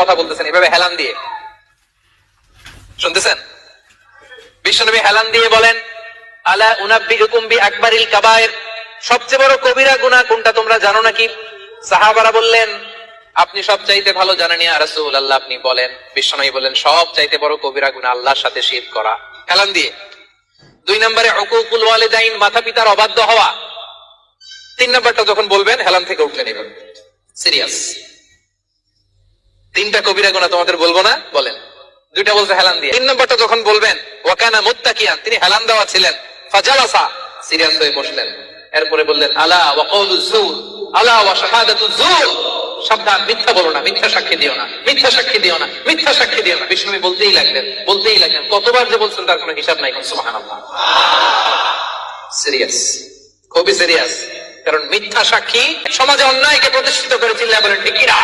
কথা বলতেছেন এভাবে হেলান দিয়ে, শুনতেছেন? বিশ্বনবী হেলান দিয়ে বলেন, আলা উনাব্বিউকুম বিআকবারিল কাবায়ের, সবচেয়ে বড় কবিরা গুনাহ কোনটা তোমরা জানো নাকি? সাহাবারা বললেন, আপনি সবচাইতে ভালো জানেন ইয়া রাসূলুল্লাহ, আপনি বলেন। বিশ্বনবী বলেন, সবচাইতে বড় কবিরা গুনাহ আল্লাহর সাথে শিরক করা, হেলান দিয়ে। 2 নম্বরে উকুকুল ওয়ালিদাইন, মাতা পিতার অবাধ্য হওয়া। 3 নম্বরটা যখন বলবেন হেলান থেকে উঠলেন এভাবে, সিরিয়াস। 3টা কবিরা গুনাহ তোমাদের বলবো না, বলেন। 2টা বলতে হেলান দিয়ে। 3 নম্বরটা যখন বলবেন, ওয়া কানা মুত্তাকিয়ান, তিনি হেলান দেওয়া ছিলেন, ফাজালাসা, সিরিয়াস হয়ে বসলেন। এরপরে বললেন, আলা ওয়া কওলুজ যুর, আলা ওয়া শাহাদাতুজ যুর, সাবধান, মিথ্যা বলো না, মিথ্যা সাক্ষী দিও না, মিথ্যা সাক্ষী দিও না, মিথ্যা সাক্ষী দিও না। বিষ্ণু বলতেই লাগলেন, বলতেই লাগলেন। কতবার যে বলছেন তার কোনো হিসাব নাই। সুবহানাল্লাহ। সিরিয়াস, খুবই সিরিয়াস। কারণ মিথ্যা সাক্ষী সমাজে অন্যায়কে প্রতিষ্ঠিত করে, চিল্লায় বলেন ঠিক কিনা?